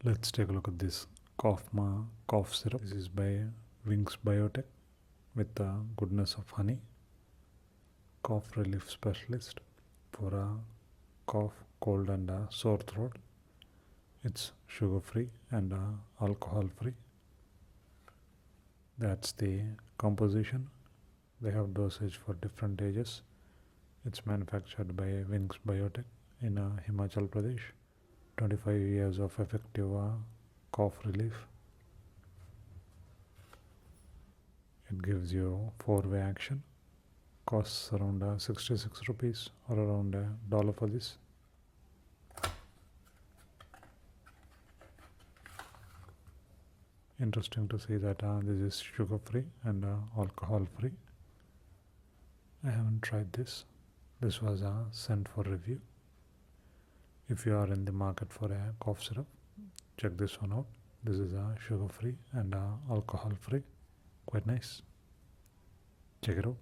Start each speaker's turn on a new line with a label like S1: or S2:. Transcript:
S1: Let's take a look at this Kufma Cough Syrup. This is by Wings Biotech with the goodness of honey. Cough relief specialist for a cough, cold and sore throat. It's sugar free and alcohol free. That's the composition. They have dosage for different ages. It's manufactured by Wings Biotech in Himachal Pradesh. 25 years of effective cough relief. It gives you 4-way action. Costs around 66 rupees or around $1 for this. Interesting to see that this is sugar free and alcohol free. I haven't tried this. This was sent for review. If you are in the market for a cough syrup, check this one out. This is sugar free and alcohol free. Quite nice. Check it out.